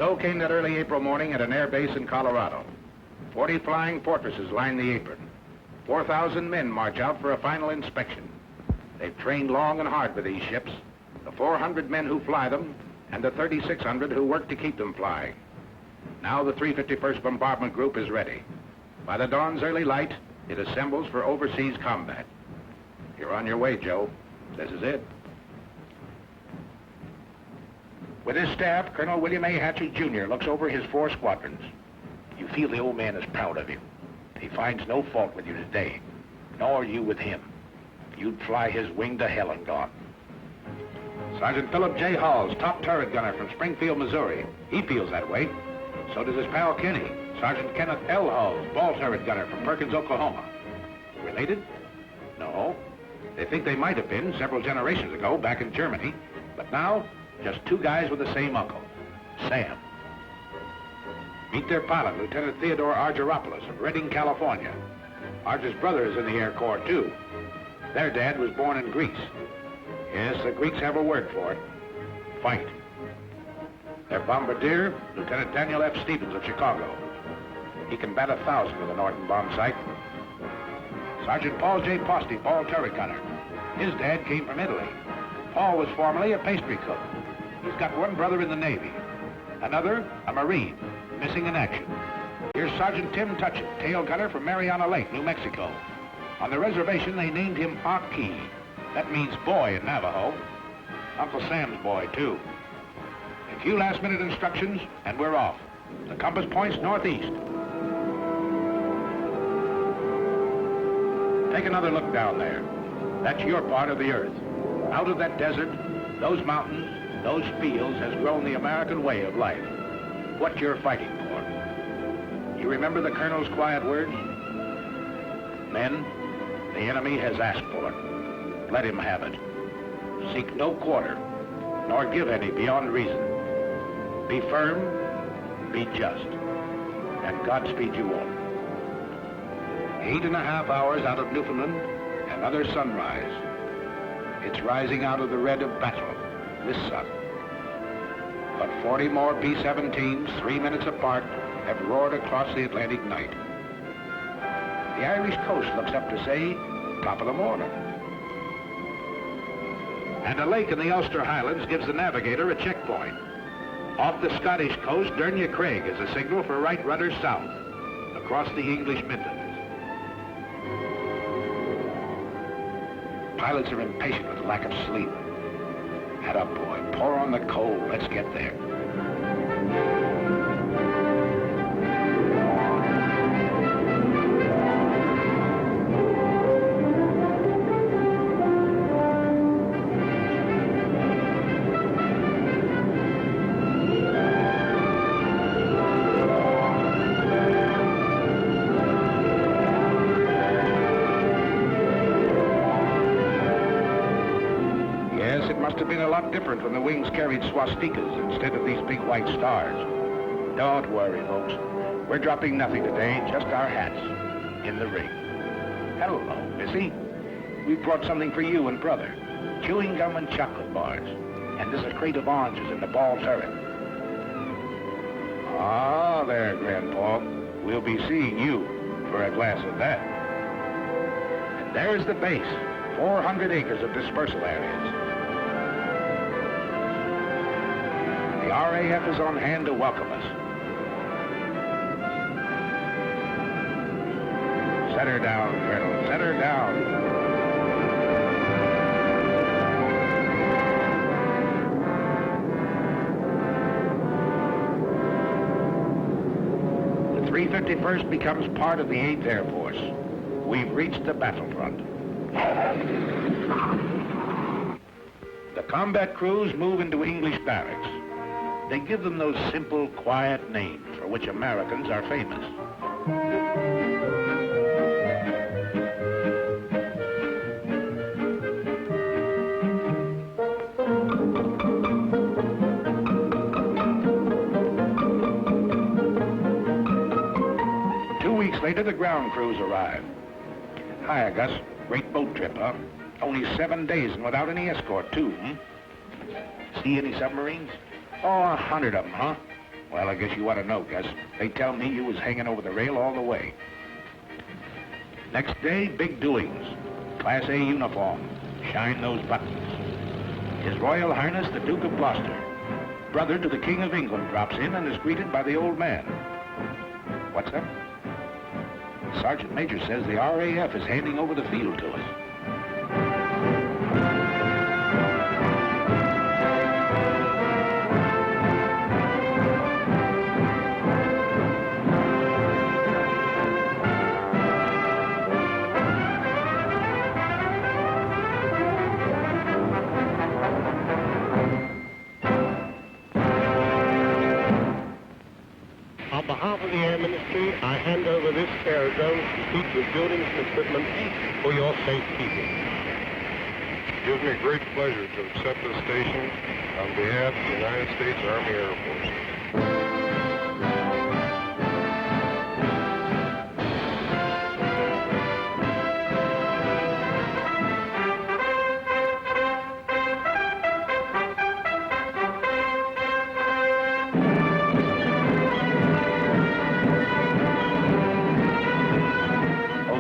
So came that early April morning at an air base in Colorado. 40 flying fortresses line the apron. 4,000 men march out for a final inspection. They've trained long and hard with these ships, the 400 men who fly them, and the 3,600 who work to keep them flying. Now the 351st Bombardment Group is ready. By the dawn's early light, it assembles for overseas combat. You're on your way, Joe. This is it. With his staff, Colonel William A. Hatchett, Jr. looks over his 4 squadrons. You feel the old man is proud of you. He finds no fault with you today, nor you with him. You'd fly his wing to hell and gone. Sergeant Philip J. Halls, top turret gunner from Springfield, Missouri. He feels that way. So does his pal Kenny, Sergeant Kenneth L. Halls, ball turret gunner from Perkins, Oklahoma. Related? No. They think they might have been several generations ago back in Germany, but now, just 2 guys with the same uncle, Sam. Meet their pilot, Lieutenant Theodore Argyropoulos of Redding, California. Argy's brother is in the Air Corps, too. Their dad was born in Greece. Yes, the Greeks have a word for it. Fight. Their bombardier, Lieutenant Daniel F. Stevens of Chicago. He can bat 1,000 with a Norton bomb sight. Sergeant Paul J. Posty, ball turret gunner. His dad came from Italy. Paul was formerly a pastry cook. He's got 1 brother in the Navy. Another, a Marine, missing in action. Here's Sergeant Tim Tutchet, tail gunner from Mariana Lake, New Mexico. On the reservation, they named him Aki. That means boy in Navajo. Uncle Sam's boy, too. A few last-minute instructions, and we're off. The compass points northeast. Take another look down there. That's your part of the earth. Out of that desert, those mountains, those fields has grown the American way of life. What you're fighting for. You remember the Colonel's quiet words? Men, the enemy has asked for it. Let him have it. Seek no quarter, nor give any beyond reason. Be firm, be just, and Godspeed you all. 8.5 hours out of Newfoundland, another sunrise. It's rising out of the red of battle, this sun. But 40 more B-17s, 3 minutes apart, have roared across the Atlantic night. The Irish coast looks up to say, top of the morning. And a lake in the Ulster Highlands gives the navigator a checkpoint. Off the Scottish coast, Dernya Craig is a signal for right rudder south, across the English Midlands. Pilots are impatient with the lack of sleep. Head up, boy. Pour on the coal. Let's get there. Must have been a lot different when the wings carried swastikas instead of these big white stars. Don't worry, folks. We're dropping nothing today, just our hats in the ring. Hello, Missy. We brought something for you and brother. Chewing gum and chocolate bars. And there's a crate of oranges in the ball turret. Ah, there, Grandpa. We'll be seeing you for a glass of that. And there's the base. 400 acres of dispersal areas. The RAF is on hand to welcome us. Set her down, Colonel. Set her down. The 351st becomes part of the 8th Air Force. We've reached the battlefront. The combat crews move into English barracks. They give them those simple, quiet names for which Americans are famous. Later, the ground crews arrive. Hiya, Gus. Great boat trip, huh? Only 7 days and without any escort, too, See any submarines? Oh, 100 of them, huh? Well, I guess you ought to know, Gus. They tell me you was hanging over the rail all the way. Next day, big doings. Class A uniform. Shine those buttons. His Royal Highness, the Duke of Gloucester, brother to the King of England, drops in and is greeted by the old man. What's up? Sergeant Major says the RAF is handing over the field to us. On behalf of the Air Ministry, I hand over this aerodrome complete with buildings and equipment for your safekeeping. It gives me great pleasure to accept this station on behalf of the United States Army Air Force.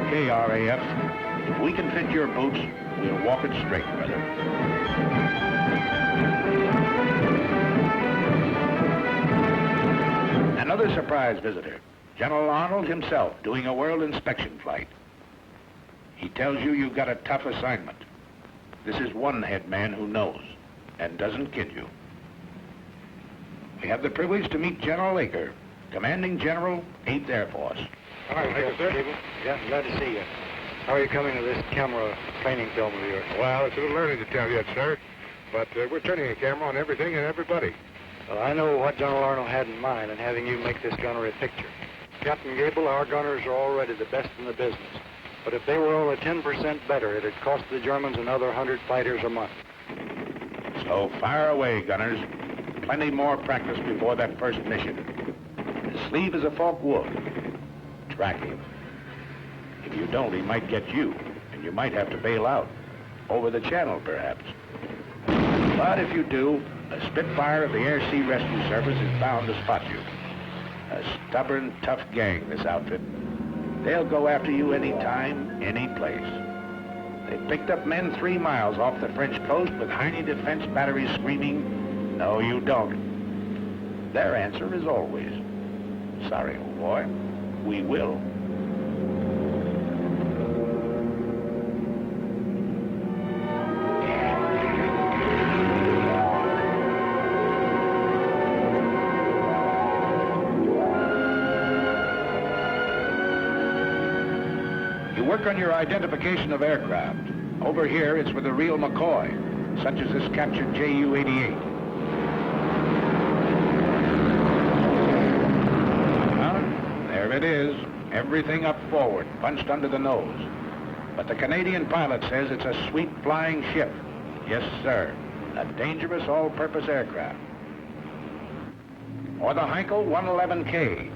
Okay, RAF. If we can fit your boots, we'll walk it straight, brother. Another surprise visitor. General Arnold himself doing a world inspection flight. He tells you you've got a tough assignment. This is one head man who knows and doesn't kid you. We have the privilege to meet General Aker, Commanding General, 8th Air Force. All right, thank you, sir. Yeah, glad to see you. How are you coming to this camera training film of yours? Well, it's a little early to tell yet, sir, but we're turning a camera on everything and everybody. Well, I know what General Arnold had in mind in having you make this gunner a picture. Captain Gable, our gunners are already the best in the business. But if they were only 10% better, it'd cost the Germans another 100 fighters a month. So fire away, gunners. Plenty more practice before that first mission. His sleeve is a forked wood. Track him. If you don't, he might get you, and you might have to bail out. Over the channel, perhaps. But if you do, a Spitfire of the Air Sea Rescue Service is bound to spot you. A stubborn, tough gang, this outfit. They'll go after you any time, any place. They picked up men 3 miles off the French coast with Heine defense batteries screaming, "No, you don't." Their answer is always, "Sorry, old boy, we will." Work on your identification of aircraft. Over here, it's with a real McCoy, such as this captured Ju-88. There it is. Everything up forward, punched under the nose. But the Canadian pilot says it's a sweet flying ship. Yes, sir. A dangerous all-purpose aircraft. Or the Heinkel 111K.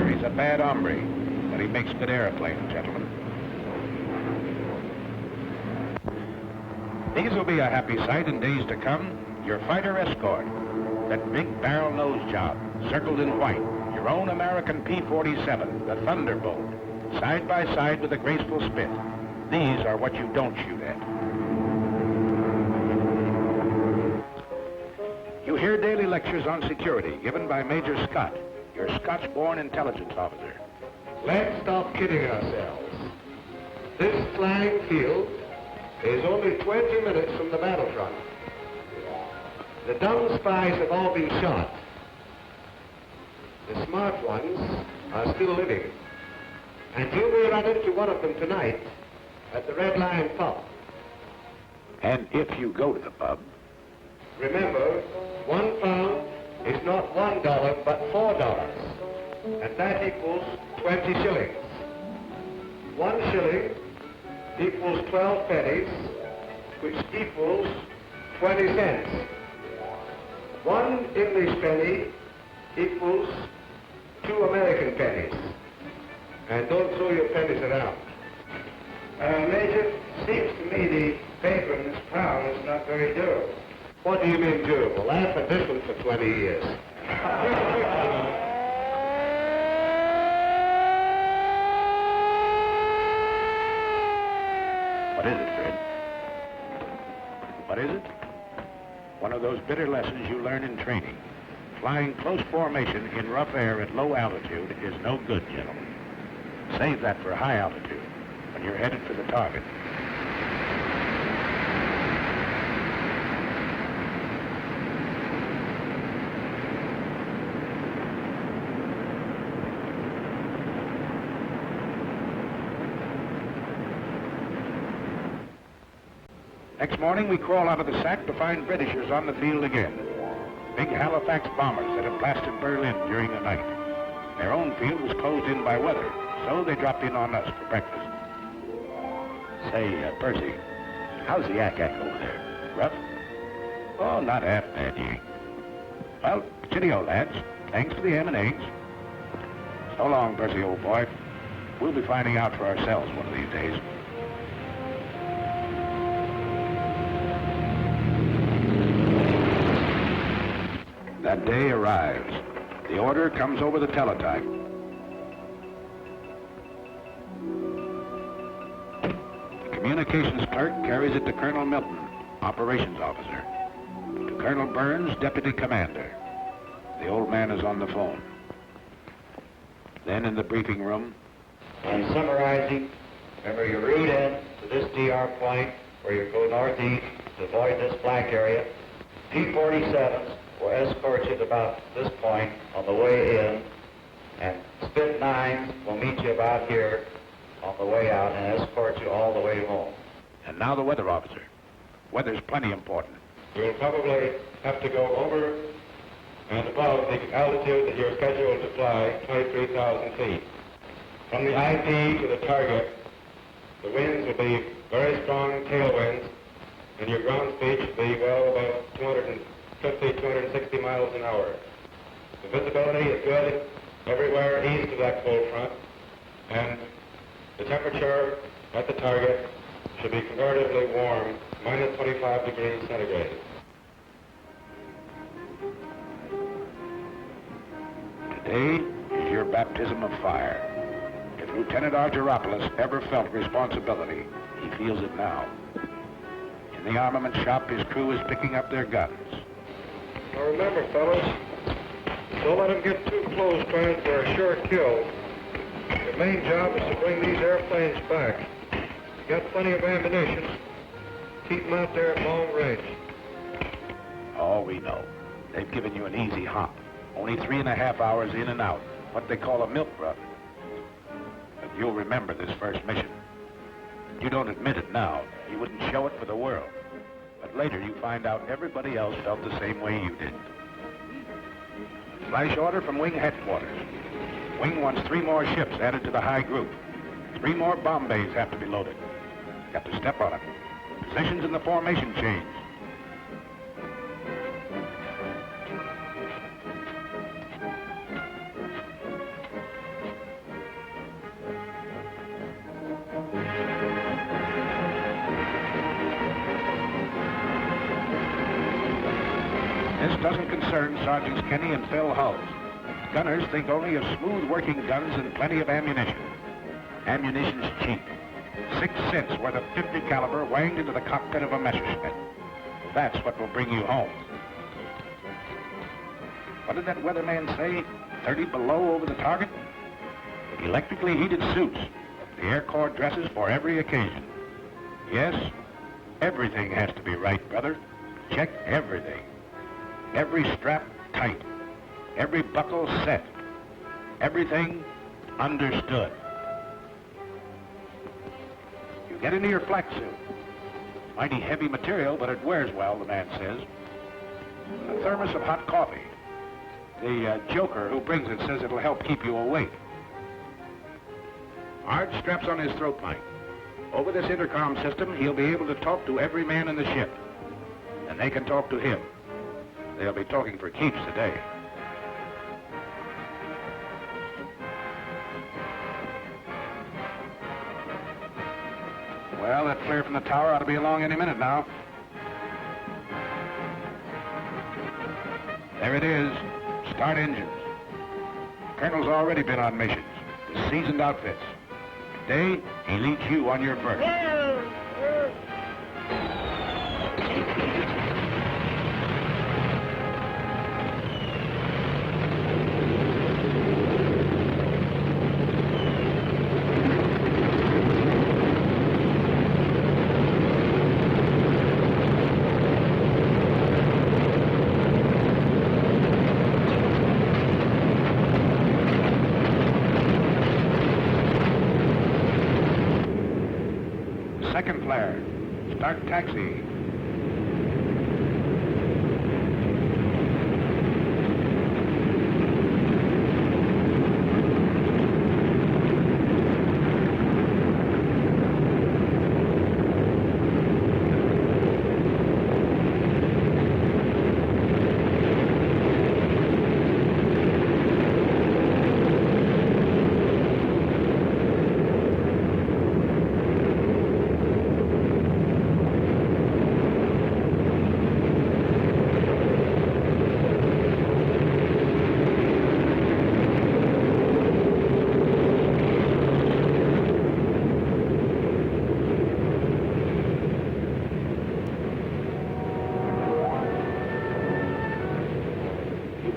He's a bad hombre, but he makes good airplanes, gentlemen. These will be a happy sight in days to come. Your fighter escort, that big barrel nose job, circled in white. Your own American P-47, the Thunderbolt, side by side with a graceful spit. These are what you don't shoot at. You hear daily lectures on security given by Major Scott, your Scotch-born intelligence officer. Let's stop kidding ourselves. This flying field is only 20 minutes from the battlefront. The dumb spies have all been shot. The smart ones are still living. And you may run into one of them tonight at the Red Lion pub. And if you go to the pub, remember, £1 is not $1, but $4. And that equals 20 shillings. 1 shilling equals 12 pennies, which equals 20 cents. 1 English penny equals 2 American pennies. And don't throw your pennies around. Major, seems to me the paper in this town is not very durable. What do you mean, do? Well, laugh at this one for 20 years. What is it, Fred? What is it? One of those bitter lessons you learn in training. Flying close formation in rough air at low altitude is no good, gentlemen. Save that for high altitude, when you're headed for the target. Next morning, we crawl out of the sack to find Britishers on the field again. Big Halifax bombers that had blasted Berlin during the night. Their own field was closed in by weather, so they dropped in on us for breakfast. Say, Percy, how's the yak-yak over there? Rough? Oh, not half bad, Yank. Well, cheerio, lads. Thanks for the ham and eggs. So long, Percy, old boy. We'll be finding out for ourselves one of these days. That day arrives. The order comes over the teletype. The communications clerk carries it to Colonel Milton, operations officer. To Colonel Burns, deputy commander. The old man is on the phone. Then in the briefing room. I'm summarizing. Remember your route in to this DR point where you go northeast to avoid this black area. P-47s will escort you to about this point on the way in, and Spit 9s will meet you about here on the way out and escort you all the way home. And now the weather officer. Weather's plenty important. You'll probably have to go over and above the altitude that you're scheduled to fly, 23,000 feet. From the IP to the target, the winds will be very strong tailwinds, and your ground speed should be well about 260 miles an hour. The visibility is good everywhere east of that cold front, and the temperature at the target should be comparatively warm, minus 25 degrees centigrade. Today is your baptism of fire. If Lieutenant Argyropoulos ever felt responsibility, he feels it now. In the armament shop, his crew is picking up their guns. Now remember, fellas, don't let them get too close trying for a sure kill. Your main job is to bring these airplanes back. You got plenty of ammunition. Keep them out there at long range. Oh, we know. They've given you an easy hop. Only 3.5 hours in and out. What they call a milk run. But you'll remember this first mission. You don't admit it now. You wouldn't show it for the world. But later you find out everybody else felt the same way you did. Flash order from Wing headquarters. Wing wants 3 more ships added to the high group. 3 more bomb bays have to be loaded. Got to step on it. Positions in the formation change. This doesn't concern Sergeants Kenny and Phil Hulls. Gunners think only of smooth-working guns and plenty of ammunition. Ammunition's cheap. 6 cents worth of .50 caliber wanged into the cockpit of a Messerschmitt. That's what will bring you home. What did that weatherman say? 30 below over the target? Electrically heated suits. The Air Corps dresses for every occasion. Yes, everything has to be right, brother. Check everything. Every strap tight. Every buckle set. Everything understood. You get into your flak suit. Mighty heavy material, but it wears well, the man says. A thermos of hot coffee. The joker who brings it says it'll help keep you awake. Art straps on his throat mic. Over this intercom system, he'll be able to talk to every man in the ship. And they can talk to him. They'll be talking for keeps today. Well, that flare from the tower ought to be along any minute now. There it is. Start engines. Colonel's already been on missions with seasoned outfits. Today, he leads you on your berth. Second flare. Start taxi.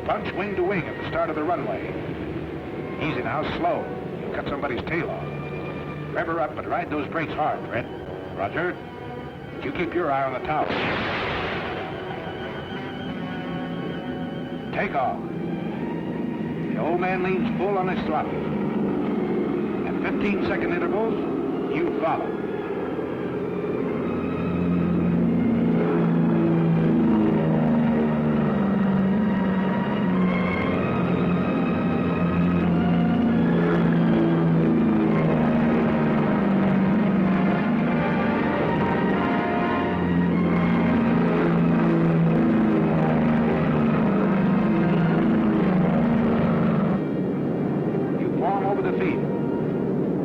Punch wing to wing at the start of the runway. Easy now, slow. You'll cut somebody's tail off. Rev her up, but ride those brakes hard, Fred. Roger. You keep your eye on the tower. Take off. The old man leans full on his throttle. At 15-second intervals, you follow.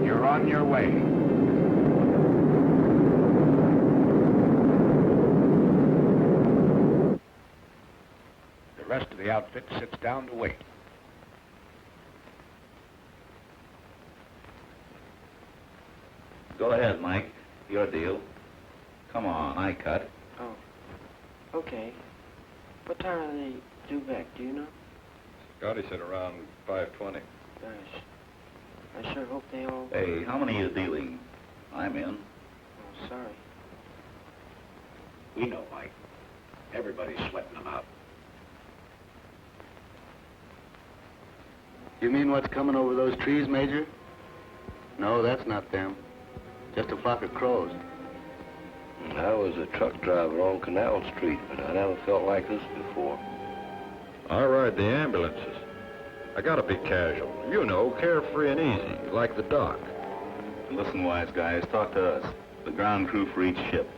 You're on your way. The rest of the outfit sits down to wait. Go ahead, Mike. Your deal. Come on, I cut. Oh, okay. What time are they due back, do you know? Scotty said around 5:20. Gosh, I sure hope they all... Hey, how many is dealing? I'm in. Oh, sorry. We know, Mike. Everybody's sweating them out. You mean what's coming over those trees, Major? No, that's not them. Just a flock of crows. I was a truck driver on Canal Street, but I never felt like this before. I ride the ambulances. I gotta be casual. You know, carefree and easy, like the doc. Listen, wise guys, talk to us. The ground crew for each ship.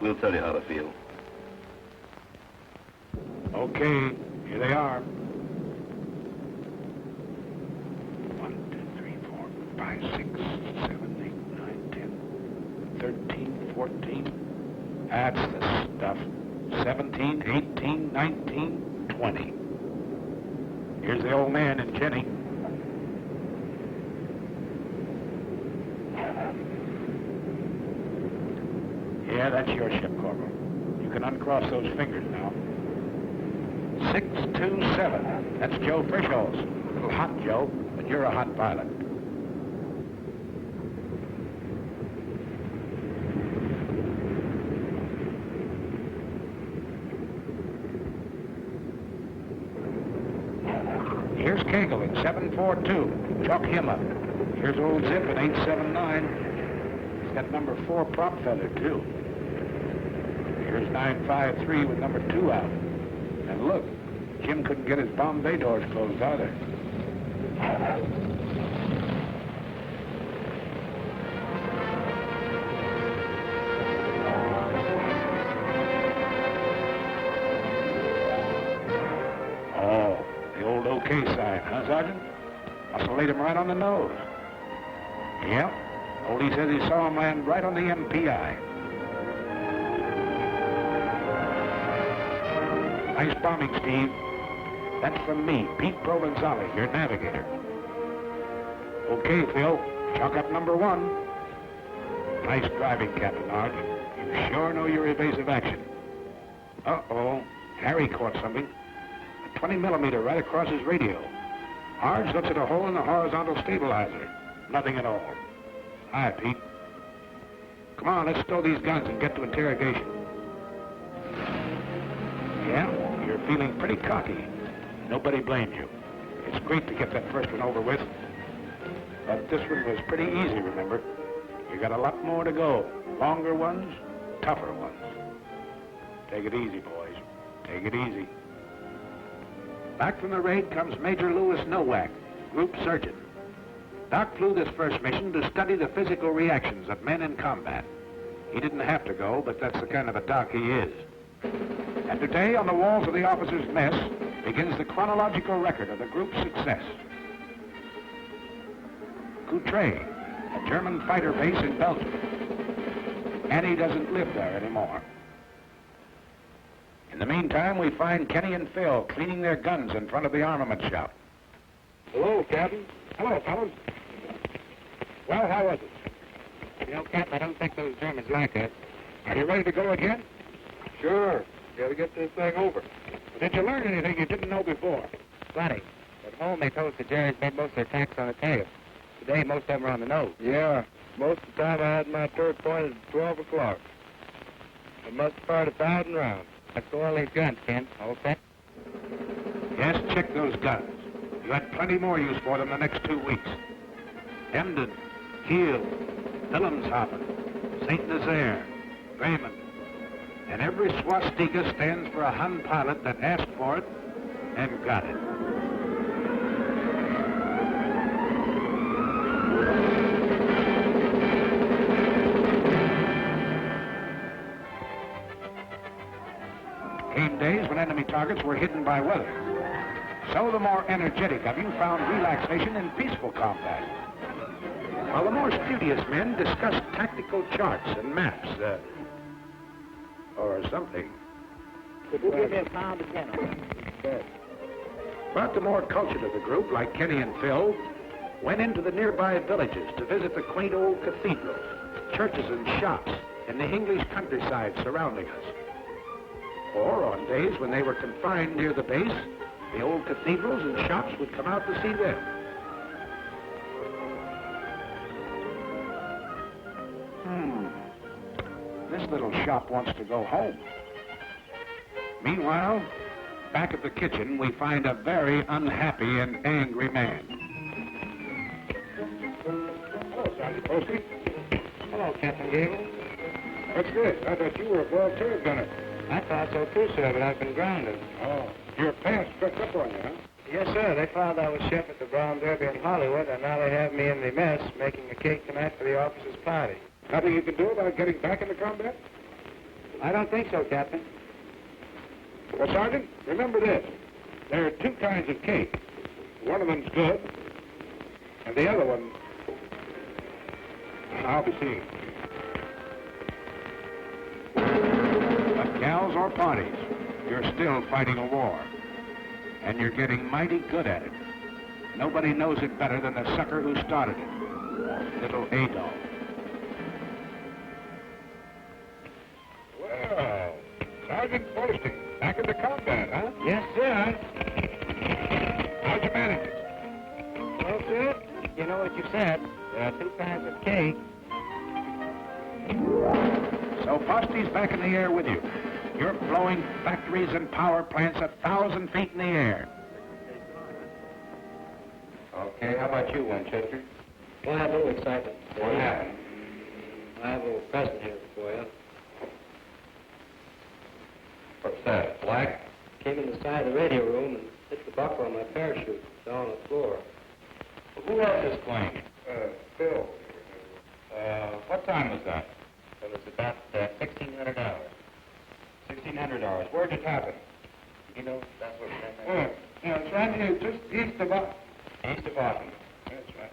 We'll tell you how to feel. Okay, here they are. 1, 2, 3, 4, 5, 6, 7, 8, 9, 10, 13, 14. That's the stuff. 17, 18, 19, 20. Here's the old man and Jenny. Yeah, that's your ship, Corporal. You can uncross those fingers now. 627. That's Joe Frischholz. A little hot, Joe, but you're a hot pilot. Here's Kegel in 742. Chalk him up. Here's old Zip in 879. He's got number 4 prop feather, too. Here's 953 with number 2 out. And look, Jim couldn't get his bomb bay doors closed either. Oh, the old OK sign, huh, Sergeant? Must have laid him right on the nose. Yep. Oldie says he saw him land right on the MPI. Nice bombing, Steve. That's from me, Pete Provenzali, your navigator. Okay, Phil, chalk up number 1. Nice driving, Captain Arch. You sure know your evasive action. Uh-oh, Harry caught something. A 20 millimeter right across his radio. Arch looks at a hole in the horizontal stabilizer. Nothing at all. Hi, Pete. Come on, let's stow these guns and get to interrogation. Yeah, you're feeling pretty cocky. Nobody blames you. It's great to get that first one over with. But this one was pretty easy, remember? You got a lot more to go. Longer ones, tougher ones. Take it easy, boys. Take it easy. Back from the raid comes Major Louis Nowak, Group Surgeon. Doc flew this first mission to study the physical reactions of men in combat. He didn't have to go, but that's the kind of a doc he is. And today, on the walls of the officers' mess, begins the chronological record of the group's success. Coutray, a German fighter base in Belgium. Annie doesn't live there anymore. In the meantime, we find Kenny and Phil cleaning their guns in front of the armament shop. Hello, Captain. Hello, fellas. Well, how was it? You know, Captain, I don't think those Germans like us. Are you ready to go again? Sure. Got to get this thing over. But did you learn anything you didn't know before? Plenty. At home, they told us the Jerry's made most of their attacks on the tail. Today, most of them are on the nose. Yeah. Most of the time, I had my turret pointed at 12 o'clock. I must have fired 1,000 rounds. Let's go all these guns, Ken. All set? Yes, check those guns. You had plenty more use for them the next 2 weeks. Emden, Kiel, Wilhelmshaven, St. Nazaire, Bremen. And every swastika stands for a Hun pilot that asked for it and got it. Came days when enemy targets were hidden by weather. So the more energetic of you found relaxation in peaceful combat. While the more studious men discussed tactical charts and maps, or something. Could you give me a pound again? But the more cultured of the group, like Kenny and Phil, went into the nearby villages to visit the quaint old cathedrals, churches and shops in the English countryside surrounding us. Or on days when they were confined near the base, the old cathedrals and shops would come out to see them. This little shop wants to go home. Meanwhile, back at the kitchen, we find a very unhappy and angry man. Hello, Sergeant Posty. Hello, Captain Gable. What's this? I thought you were a ball turret gunner. I thought so too, sir, but I've been grounded. Oh, your pants crept up on you, huh? Yes, sir. They found I was chef at the Brown Derby in Hollywood, and now they have me in the mess making a cake tonight for the officers' party. Nothing you can do about getting back into combat? I don't think so, Captain. Well, Sergeant, remember this. There are 2 kinds of cake. One of them's good, and the other one, I'll be seeing. But gals or parties, you're still fighting a war. And you're getting mighty good at it. Nobody knows it better than the sucker who started it. Little Adolf. Well, Sergeant Posty, back into combat, huh? Yes, sir. How'd you manage it? Well, sir, you know what you said. There are 2 kinds of cake. So Posty's back in the air with you. You're blowing factories and power plants 1,000 feet in the air. Okay, how about you, Winchester? Well, I have a little excitement. What happened? I have a little present here for you. What's that, black? Came in the side of the radio room and hit the buckle on my parachute down on the floor. Who had this plane? Phil. What time was that? It was about $1,600. $1,600. Where'd it happen? You know, that's what Yeah, it's right here, just east of us. East of Austin. That's right.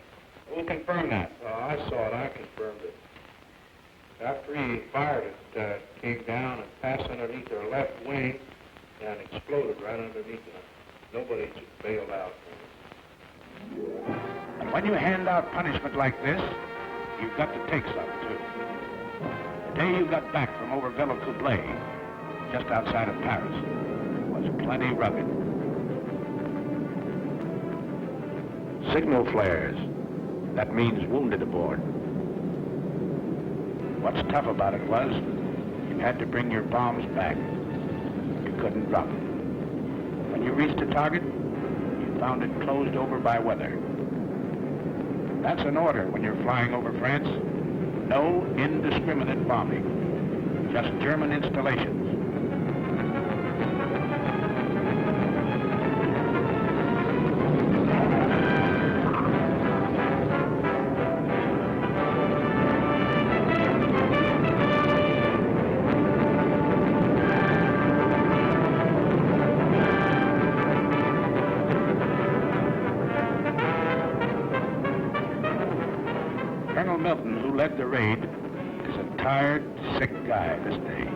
We'll confirm that. I saw it. I confirmed it. After he fired it, came down and passed underneath their left wing and exploded right underneath the Nobody bailed out. And when you hand out punishment like this, you've got to take some, too. The day you got back from over Villacoublay, just outside of Paris, was plenty rugged. Signal flares. That means wounded aboard. What's tough about it was, you had to bring your bombs back. You couldn't drop them. When you reached a target, you found it closed over by weather. That's an order when you're flying over France. No indiscriminate bombing. Just German installations. Colonel Milton, who led the raid, is a tired, sick guy this day,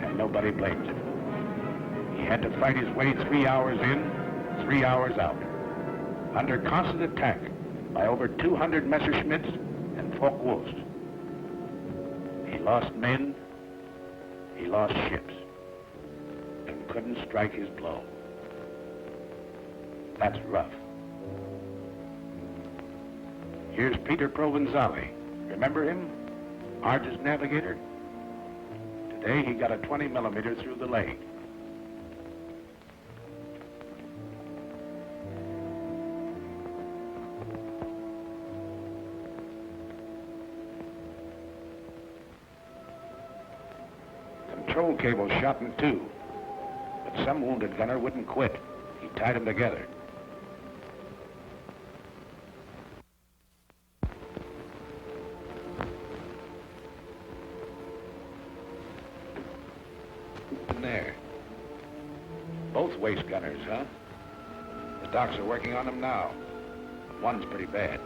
and nobody blames him. He had to fight his way 3 hours in, 3 hours out, under constant attack by over 200 Messerschmitts and Focke-Wulfs. He lost men, he lost ships, and couldn't strike his blow. That's rough. Here's Peter Provenzali. Remember him? Arge's navigator. Today he got a 20 millimeter through the leg. Control cable shot in two, but some wounded gunner wouldn't quit. He tied them together. There. Both waist gunners, huh? The docs are working on them now. One's pretty bad.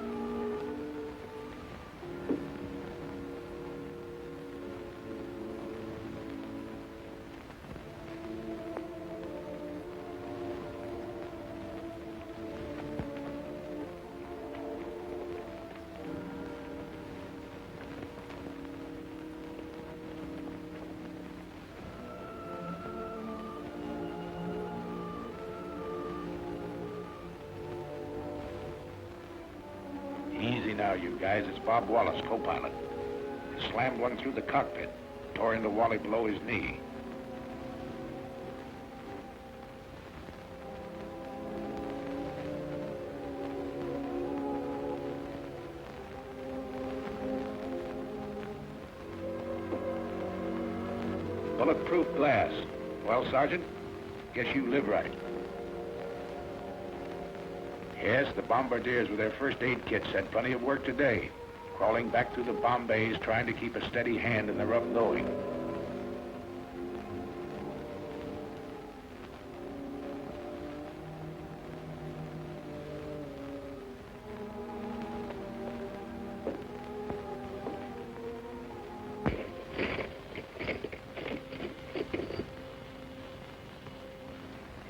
Easy now, you guys. It's Bob Wallace, co-pilot. He slammed one through the cockpit, tore into Wally below his knee. Bulletproof glass. Well, Sergeant, guess you live right. Yes, the bombardiers with their first aid kits had plenty of work today, crawling back through the bomb bays, trying to keep a steady hand in the rough going.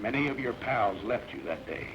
Many of your pals left you that day.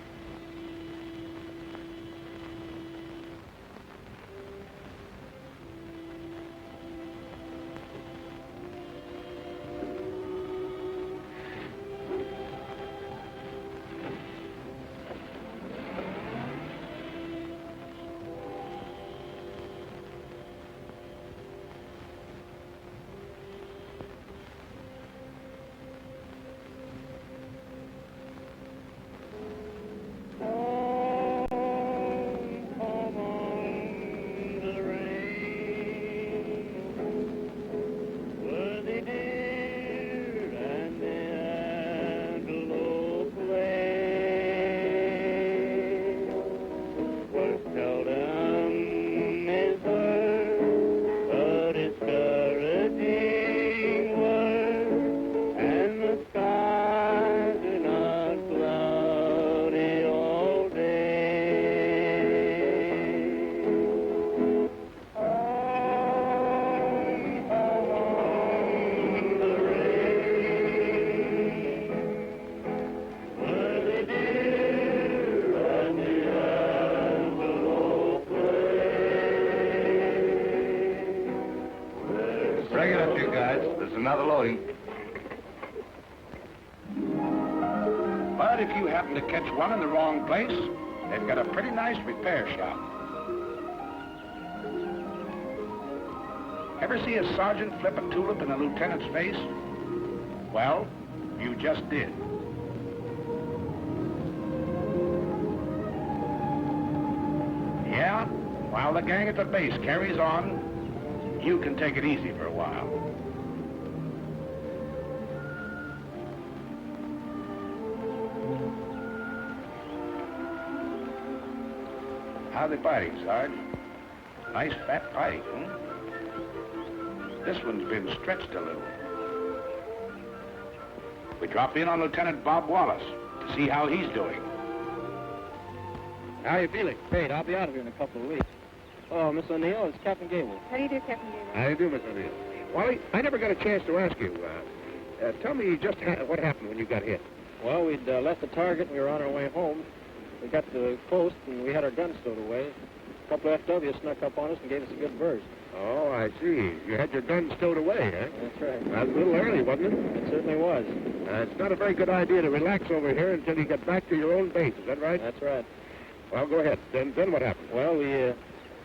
another loading. But if you happen to catch one in the wrong place, they've got a pretty nice repair shop. Ever see a sergeant flip a tulip in a lieutenant's face? Well, you just did. Yeah, while the gang at the base carries on, you can take it easy for a while. How are they fighting, Sarge? Nice fat fight, huh? This one's been stretched a little. We drop in on Lieutenant Bob Wallace to see how he's doing. How are you feeling? Great, I'll be out of here in a couple of weeks. Oh, Miss O'Neill, it's Captain Gable. How do you do, Captain Gable? How do you do, Miss O'Neill? Wally, I never got a chance to ask you. Tell me just what happened when you got hit. Well, we'd left the target and we were on our way home. We got to the coast and we had our guns stowed away. A couple of FWs snuck up on us and gave us a good burst. Oh, I see. You had your guns stowed away, huh? That's right. That's a little early, wasn't it? It certainly was. It's not a very good idea to relax over here until you get back to your own base. Is that right? That's right. Well, go ahead. Then what happened? Well,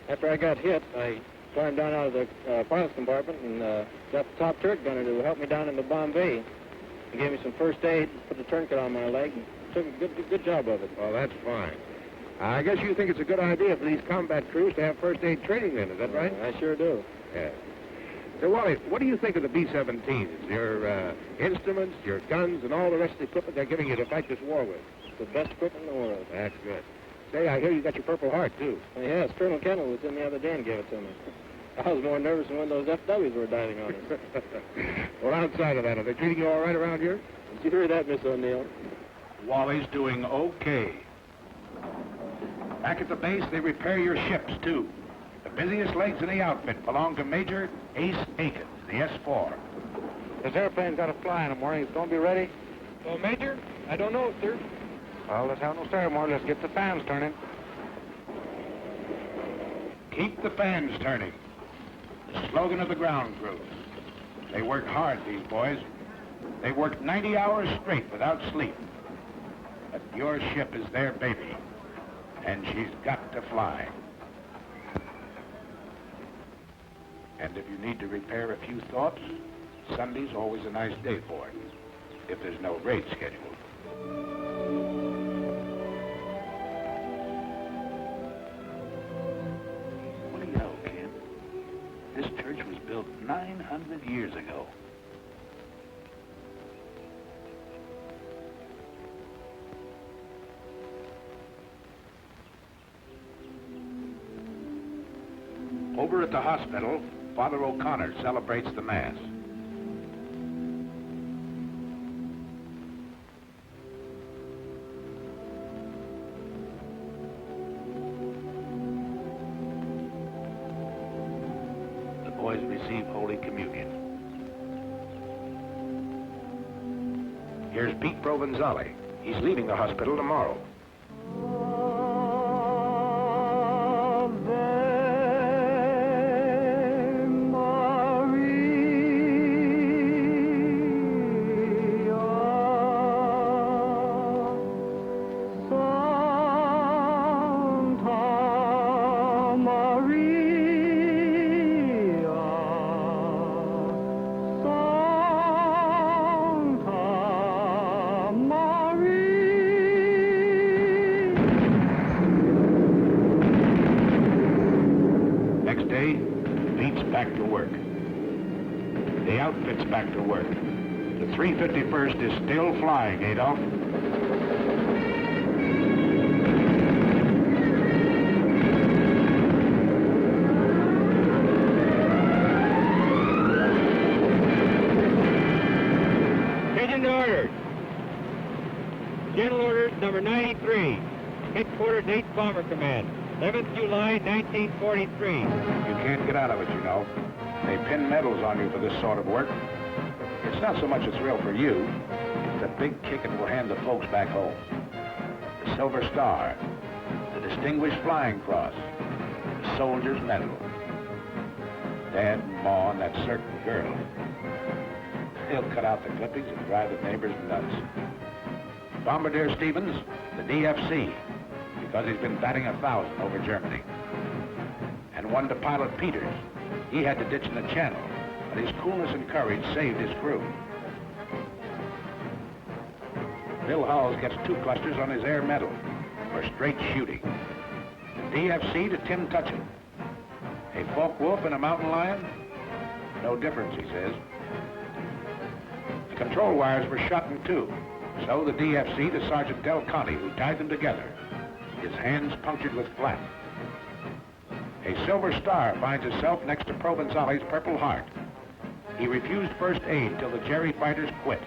after I got hit, I climbed down out of the pilot's compartment and got the top turret gunner to help me down into Bombay. He gave me some first aid, put the tourniquet on my leg, and took a good job of it. Well, that's fine. I guess you think it's a good idea for these combat crews to have first aid training then, is that right? I sure do. Yeah. So, Wally, what do you think of the B-17s? Your instruments, your guns, and all the rest of the equipment they're giving you to fight this war with? It's the best equipment in the world. That's good. Say, I hear you got your Purple Heart, too. Yes, Colonel Kendall was in the other day and gave it to me. I was more nervous than when those FWs were diving on us. Well, outside of that, are they treating you all right around here? Did you hear that, Miss O'Neill? Wally's doing okay. Back at the base, they repair your ships, too. The busiest legs in the outfit belong to Major Ace Aiken, the S-4. This airplane's got to fly in the morning. It's going to be ready? Well, Major, I don't know, sir. Well, let's have no ceremony. Let's get the fans turning. Keep the fans turning. The slogan of the ground crew. They work hard, these boys. They work 90 hours straight without sleep. But your ship is their baby, and she's got to fly. And if you need to repair a few thoughts, Sunday's always a nice day for it, if there's no raid scheduled. What do you know, kid? This church was built 900 years ago. Over at the hospital, Father O'Connor celebrates the Mass. The boys receive Holy Communion. Here's Pete Provenzale. He's leaving the hospital tomorrow. Back to work. The 351st is still flying, Adolf. Attention orders. General Orders number 93. Headquarters 8th Bomber Command. 11th July, 1943. You can't get out of it, you know. They pin medals on you for this sort of work. It's not so much a thrill for you. It's a big kick it will hand the folks back home. The Silver Star, the Distinguished Flying Cross, the Soldier's Medal. Dad and Ma and that certain girl. He'll cut out the clippings and drive the neighbors nuts. Bombardier Stevens, the DFC, because he's been batting 1,000 over Germany. And one to Pilot Peters. He had to ditch in the channel, but his coolness and courage saved his crew. Bill Hulls gets 2 clusters on his air medal for straight shooting. DFC to Tim Tutchin. A Focke Wulf and a mountain lion? No difference, he says. The control wires were shot in 2. So the DFC to Sergeant Del Conte, who tied them together, his hands punctured with flak. A Silver Star finds itself next to Provenzali's Purple Heart. He refused first aid till the Jerry fighters quit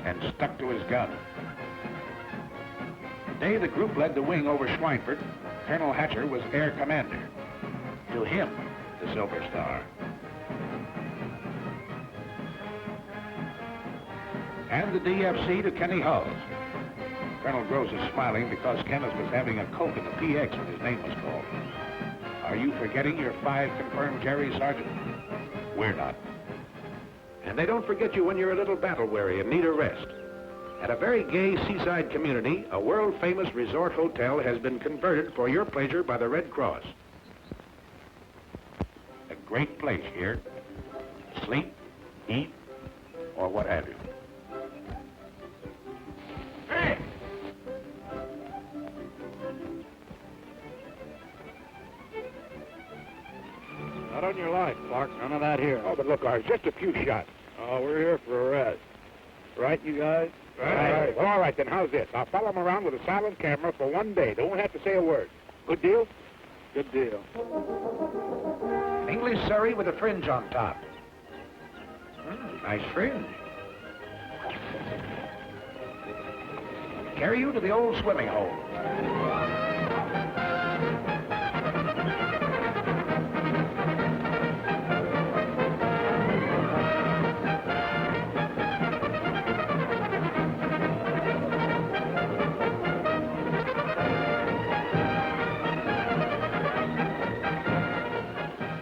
and stuck to his gun. The day the group led the wing over Schweinfurt, Colonel Hatcher was air commander. To him, the Silver Star. And the DFC to Kenny Hulls. Colonel Gross is smiling because Kenneth was having a Coke in the PX when his name was called. Are you forgetting your 5 confirmed Jerry, Sergeant? We're not. And they don't forget you when you're a little battle-weary and need a rest. At a very gay seaside community, a world-famous resort hotel has been converted for your pleasure by the Red Cross. A great place here. Sleep, eat, or what have you. Hey! Not on your life, Clark. None of that here. Oh, but look, ours, just a few shots. Oh, we're here for a rest. Right, you guys? Right. Well, all right, then, how's this? I'll follow him around with a silent camera for 1 day. They won't have to say a word. Good deal? Good deal. An English Surrey with a fringe on top. Nice fringe. Carry you to the old swimming hole.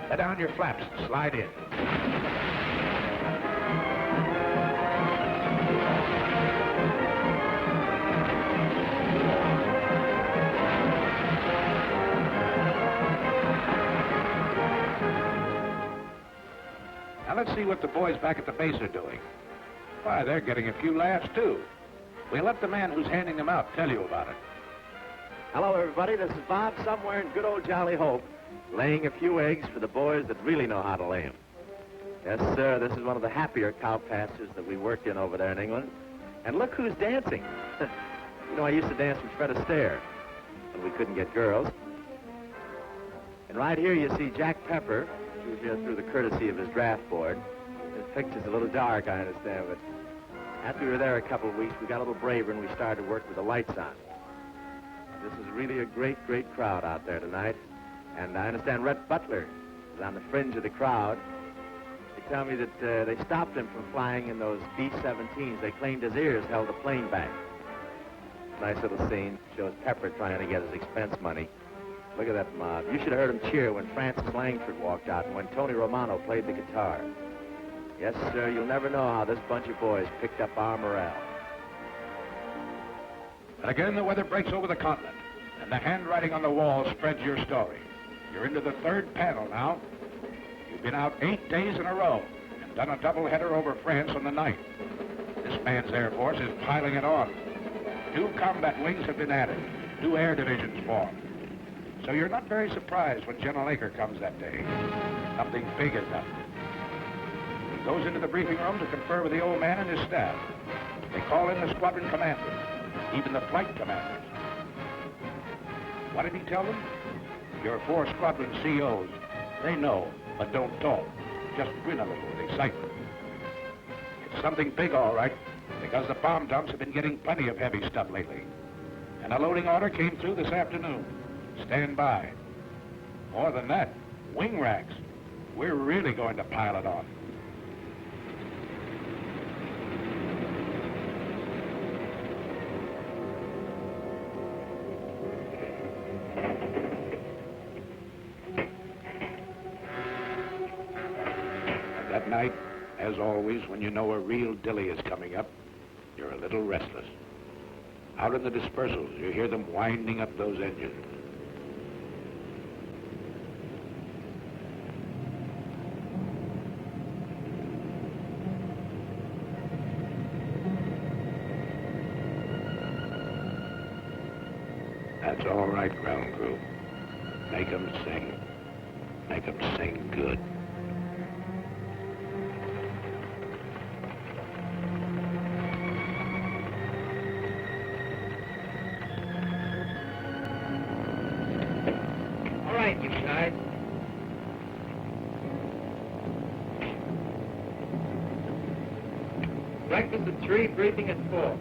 Let down your flaps and slide in. Now let's see what the boys back at the base are doing. Why, they're getting a few laughs, too. We'll let the man who's handing them out tell you about it. Hello, everybody. This is Bob, somewhere in good old Jolly Hope, laying a few eggs for the boys that really know how to lay them. Yes, sir, this is one of the happier cow pastures that we worked in over there in England. And look who's dancing. You know, I used to dance with Fred Astaire, but we couldn't get girls. And right here you see Jack Pepper, who's here through the courtesy of his draft board. His picture's a little dark, I understand, but after we were there a couple of weeks, we got a little braver and we started to work with the lights on. This is really a great, great crowd out there tonight. And I understand Rhett Butler is on the fringe of the crowd. They tell me that they stopped him from flying in those B-17s. They claimed his ears held the plane back. Nice little scene. Shows Pepper trying to get his expense money. Look at that mob. You should have heard him cheer when Francis Langford walked out and when Tony Romano played the guitar. Yes, sir, you'll never know how this bunch of boys picked up our morale. And again, the weather breaks over the continent, and the handwriting on the wall spreads your story. You're into the 3rd panel now. You've been out 8 days in a row and done a doubleheader over France on the 9th. This man's Air Force is piling it on. 2 combat wings have been added, 2 air divisions formed. So you're not very surprised when General Aker comes that day. Something big is up. He goes into the briefing room to confer with the old man and his staff. They call in the squadron commanders, even the flight commanders. What did he tell them? Your 4 squadron COs, they know, but don't talk. Just grin a little with excitement. It's something big, all right, because the bomb dumps have been getting plenty of heavy stuff lately. And a loading order came through this afternoon. Stand by. More than that, wing racks. We're really going to pile it on. That night, As always, when you know a real dilly is coming up, you're a little restless. Out in the dispersals, you hear them winding up those engines. That's all right, ground crew. Make 'em sing. Make 'em sing good. All right, you guys. Breakfast at 3, briefing at 4.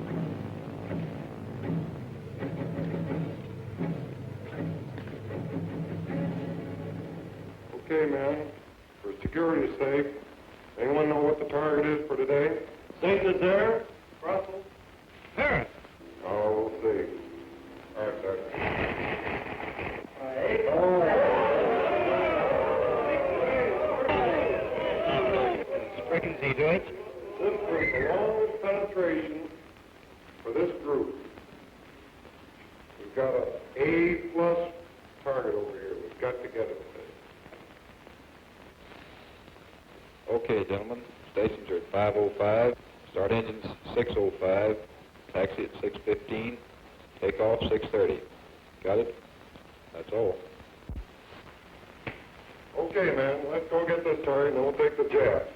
Okay, man. For security's sake, anyone know what the target is for today? St. Nazaire? Brussels? Paris. Oh, we'll see. All right, Sergeant. Sprechen Sie Deutsch? This was the longest penetration for this group. We've got an A+ target over here. We've got to get it today. Okay, gentlemen. Stations are at 5:05. Start engines 6:05. Taxi at 6:15. Take off 6:30. Got it? That's all. Okay, man. Let's go get this target and then we'll take the jab.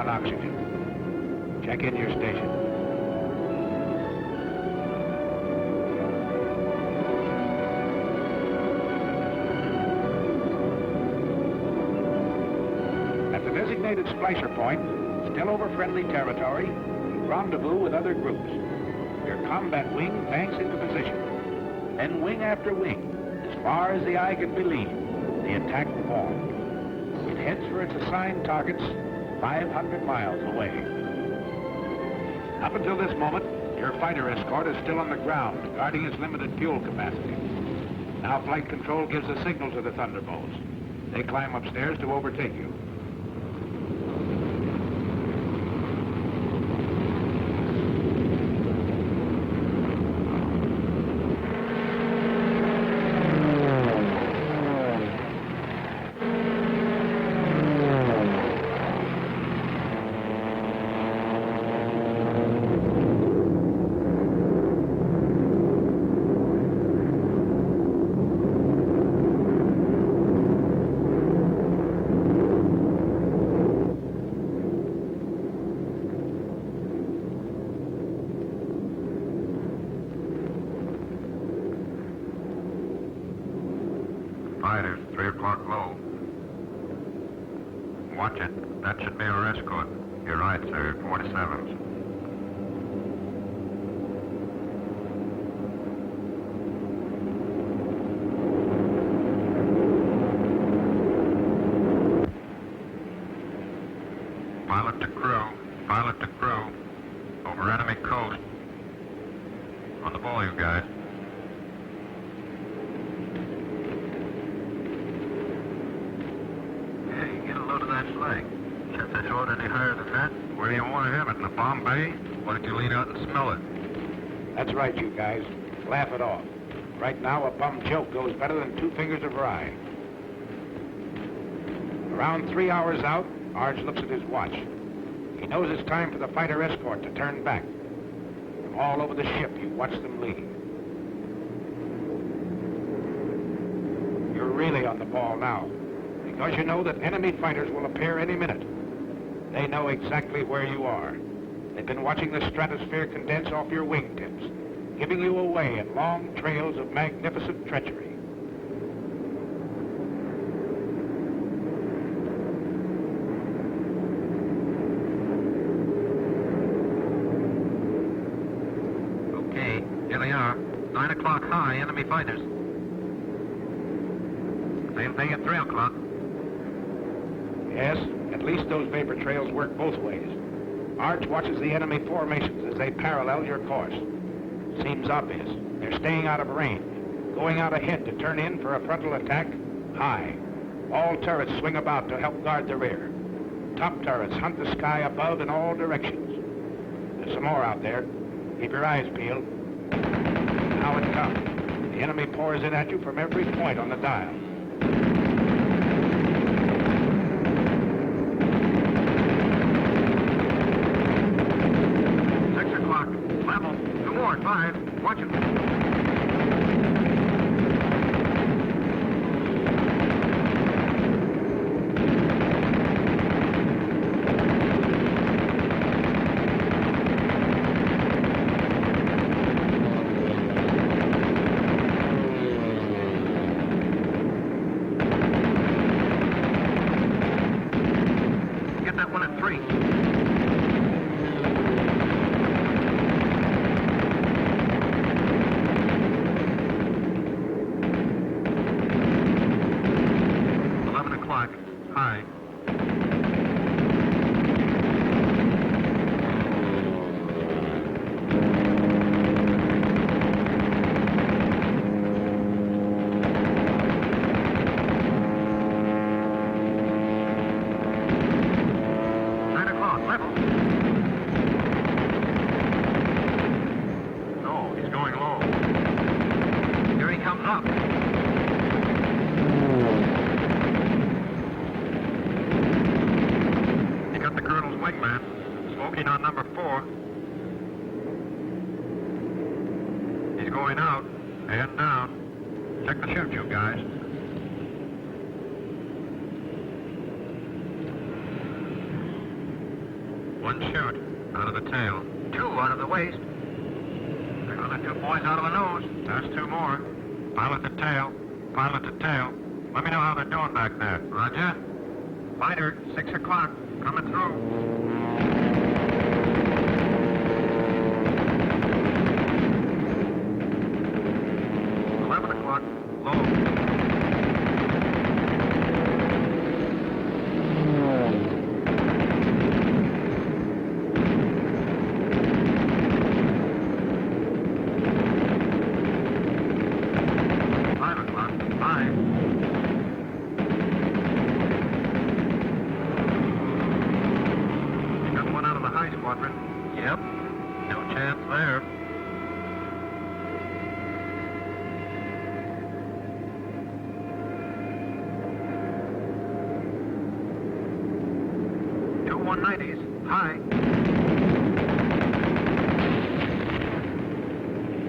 Oxygen. Check in your station. At the designated splicer point, still over friendly territory, rendezvous with other groups. Your combat wing banks into position. Then wing after wing, as far as the eye can believe, the attack formed. It heads for its assigned targets 500 miles away. Up until this moment, your fighter escort is still on the ground, guarding its limited fuel capacity. Now flight control gives a signal to the Thunderbolts. They climb upstairs to overtake you. Fighters, 3 o'clock low. Watch it. That should be our escort. You're right, sir. 47s. Pilot to crew. Pilot to crew. Over enemy coast. On the ball, you guys. Hey, get a load of that flag. Can't that load any higher than that? Where do you want to have it? In the bomb bay? Why don't you lean out and smell it? That's right, you guys. Laugh it off. Right now, a bum joke goes better than 2 fingers of rye. Around 3 hours out, Arge looks at his watch. He knows it's time for the fighter escort to turn back. From all over the ship, you watch them leave. You're really on the ball now, because you know that enemy fighters will appear any minute. They know exactly where you are. They've been watching the stratosphere condense off your wingtips, giving you away in long trails of magnificent treachery. Okay, here they are. 9 o'clock high, enemy fighters. Same thing at 3 o'clock. Yes, at least those vapor trails work both ways. Arch watches the enemy formations as they parallel your course. Seems obvious. They're staying out of range, going out ahead to turn in for a frontal attack high. All turrets swing about to help guard the rear. Top turrets hunt the sky above in all directions. There's some more out there. Keep your eyes peeled. Now it comes. The enemy pours in at you from every point on the dial. Level. 2 more. 5. Watch it. Get that one at 3. High. No, he's going low. Here he comes up. Wingman, smoking on number 4. He's going out and down. Check the chute, you guys. One chute out of the tail. 2 out of the waist. There are the 2 boys out of the nose. That's 2 more. Pilot to tail. Pilot to tail. Let me know how they're doing back there. Roger. Fighter, 6 o'clock. Coming through. Yep, no chance there. Two 190s, high.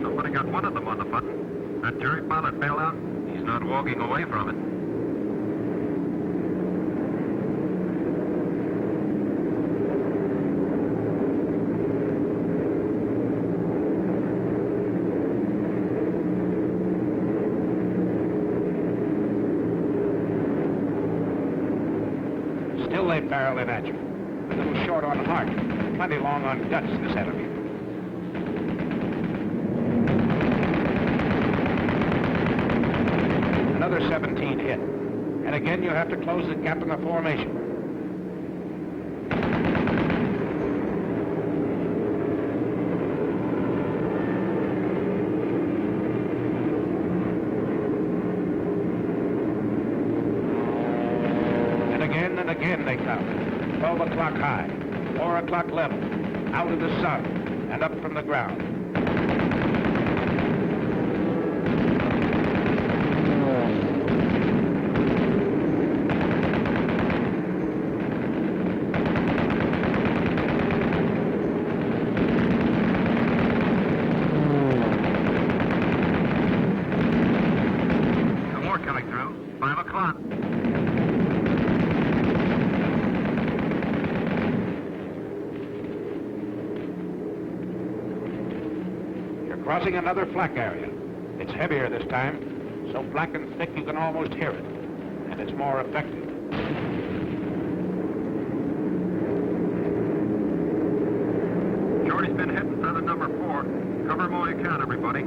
Somebody got one of them on the button. That jury pilot bailed out. He's not walking away from it. Still they barrel in at you. A little short on heart, plenty long on guts, this enemy. Another 17 hit. And again, you have to close the gap in the formation. Again and again they come. 12 o'clock high, 4 o'clock level, out of the sun, and up from the ground. Two more coming through. 5 o'clock. Crossing another flak area. It's heavier this time, so black and thick you can almost hear it, and it's more effective. Shorty's been hitting feather number 4. Cover them all you can, everybody.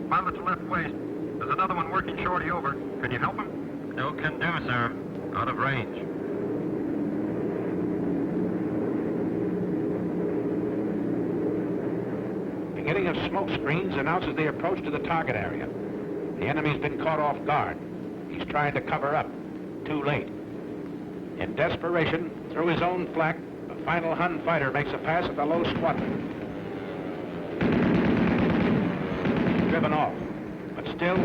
Pilot to left waist. There's another one working Shorty over. Can you help him? No can do, sir. Out of range. Beginning of smoke screens announces the approach to the target area. The enemy's been caught off guard. He's trying to cover up. Too late. In desperation, through his own flak, the final Hun fighter makes a pass at the low squadron. Driven off, but still.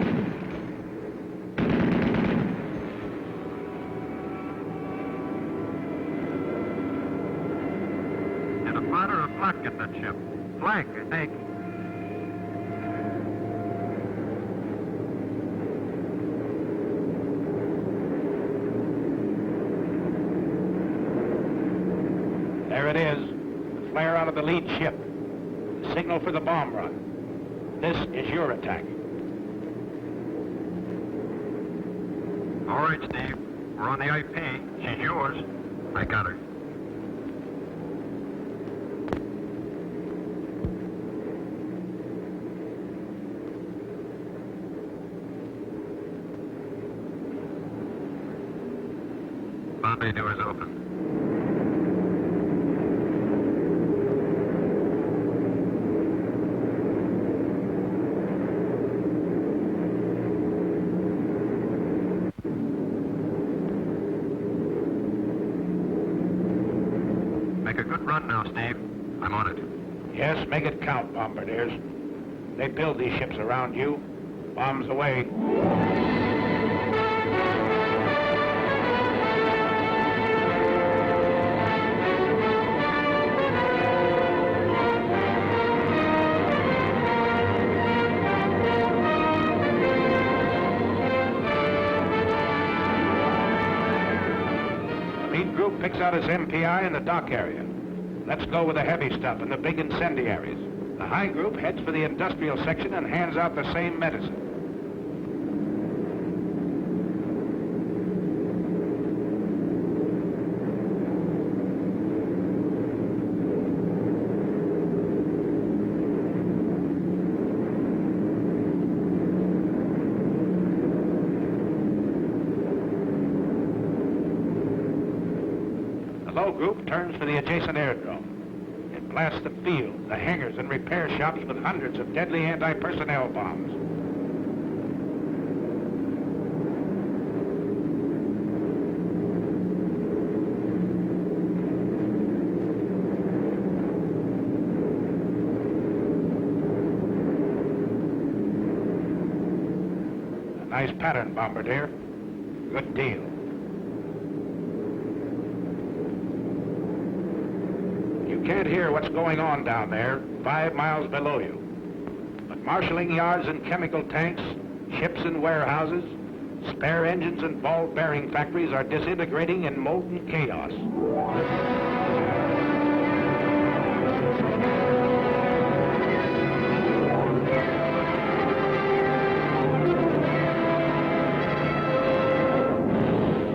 Did a fighter or flak get that ship? Flak, I think. There it is, the flare out of the lead ship. The signal for the bomb run. This is your attack. All right, Steve. We're on the IP. She's yours. I got her. Bombay doors open. Make a good run now, Steve. I'm on it. Yes, make it count, bombardiers. They build these ships around you. Bombs away. The lead group picks out its MPI in the dock area. Let's go with the heavy stuff and the big incendiaries. The high group heads for the industrial section and hands out the same medicine. The low group turns for the adjacent airdrome. It blasts the field, the hangars, and repair shops with hundreds of deadly anti-personnel bombs. A nice pattern, bombardier. Good deal. You can't hear what's going on down there, 5 miles below you. But marshalling yards and chemical tanks, ships and warehouses, spare engines and ball bearing factories are disintegrating in molten chaos.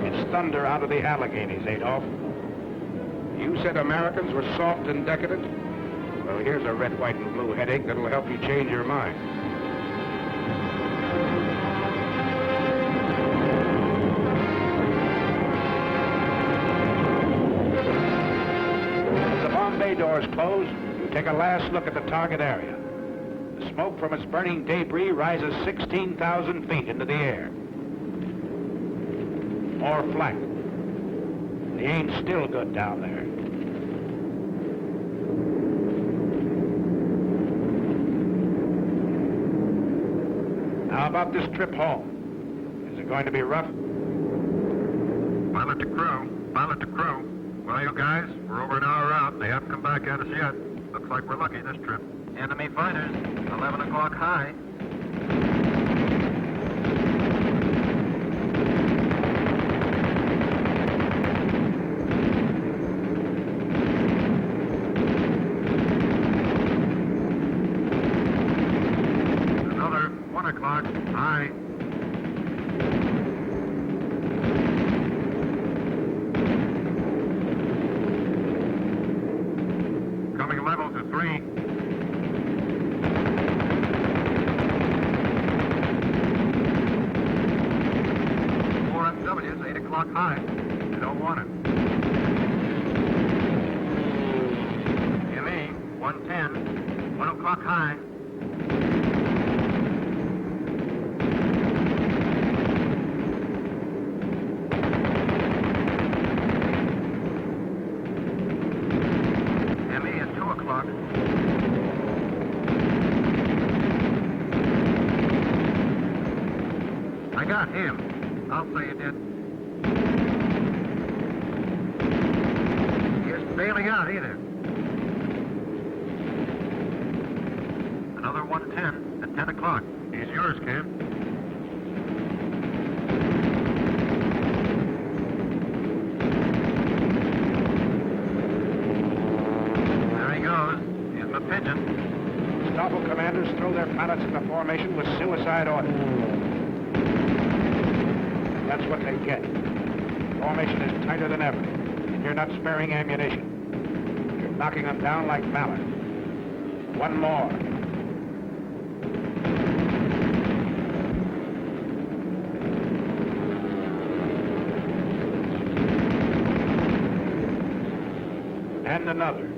It's thunder out of the Alleghenies, Adolf. You said Americans were soft and decadent? Well, here's a red, white, and blue headache that'll help you change your mind. bay doors close, you take a last look at the target area. The smoke from its burning debris rises 16,000 feet into the air. More flak. The aim's still good down there. How about this trip home? Is it going to be rough? Pilot to crew. Pilot to crew. Well, you guys, we're over an hour out. They haven't come back at us yet. Looks like we're lucky this trip. Enemy fighters, 11 o'clock high. Another 1 o'clock high. Coming level to 3. W's, 8 o'clock high. You don't want it. ME, 110, 1 o'clock high. ME at 2 o'clock. I got him. I'll say you did. He isn't bailing out either. Another 110 at 10 o'clock. He's yours, Ken. There he goes. Here's my pigeon. Staffel commanders throw their pilots into formation with suicide orders. That's what they get. Formation is tighter than ever. You're not sparing ammunition. You're knocking them down like mallards. One more. And another.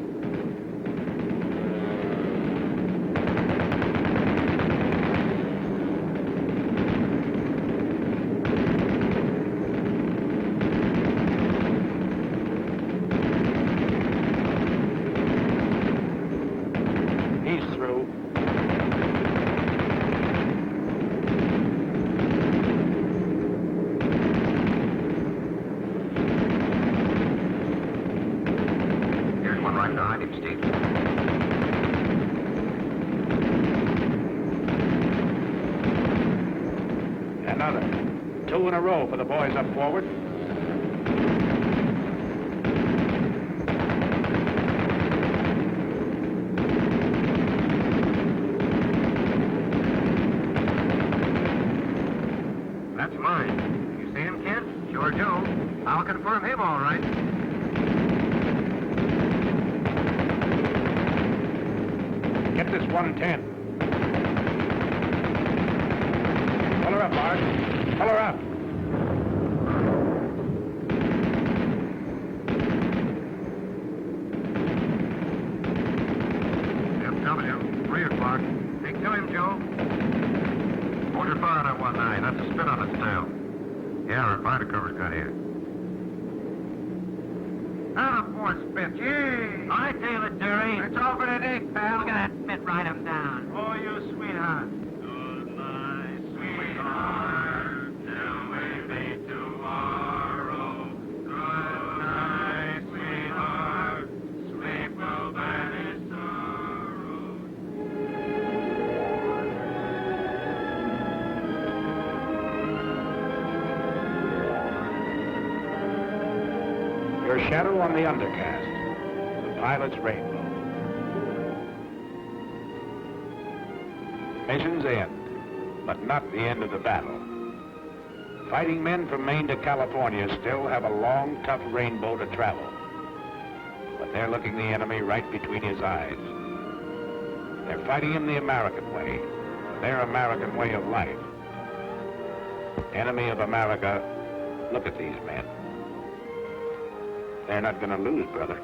Another. 2 in a row for the boys up forward. That's mine. You see him, Ken? Sure do. I'll confirm him all right. Get this 110. Pull her up, Mark. Pull her up. FW, 3 o'clock. Take to him, Joe. Hold your fire on that 1-9. That's a spit on its tail. Yeah, our fighter cover's got here. Ah, poor spit. Gee! I tell it, Jerry. It's all for today, pal. Look at that spit ride him down. Oh, you sweetheart. Good night, sweetheart. Till we meet tomorrow. Good night, sweetheart. Sleep will banish sorrow. Your shadow on the undercast. The pilot's rainbow. Mission's end, but not the end of the battle. Fighting men from Maine to California still have a long, tough rainbow to travel. But they're looking the enemy right between his eyes. They're fighting him the American way, their American way of life. Enemy of America, look at these men. They're not going to lose, brother.